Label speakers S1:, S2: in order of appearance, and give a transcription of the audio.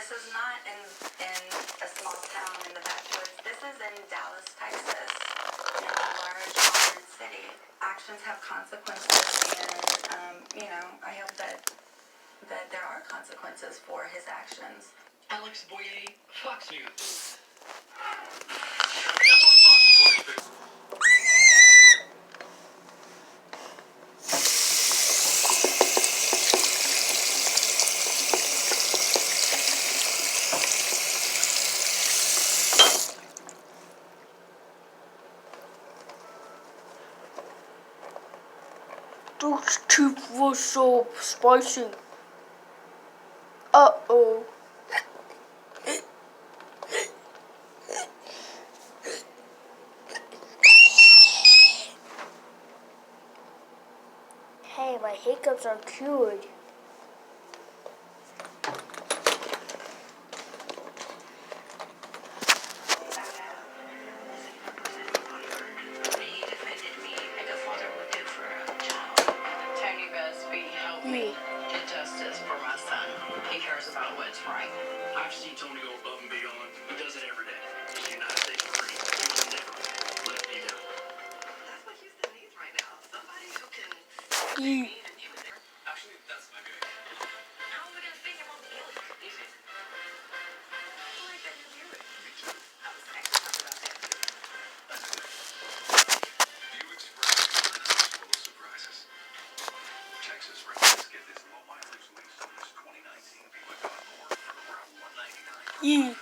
S1: This is not in a small town in the backwoods. This is in Dallas, Texas, in a large modern city. Actions have consequences, and I hope that there are consequences for his actions.
S2: Alex Boyer, Fox News.
S3: Those chips were so spicy. Uh-oh. Hey, my hiccups are cured.
S2: Me get justice for my son. He cares about what's right. I've seen Tony go above and beyond. He does it every day. He's a United States Marine. He will never let me down. That's what Houston needs right now. Somebody who can be and you in there. Actually, that's my good idea. How are we going to feed him on the Buick? Easy. I like that new Buick. Me too. I was actually talking about that too. That's good. Buick Express is full of surprises. Texas residents get this low mileage lease on this 2019 Buick Encore for around $199.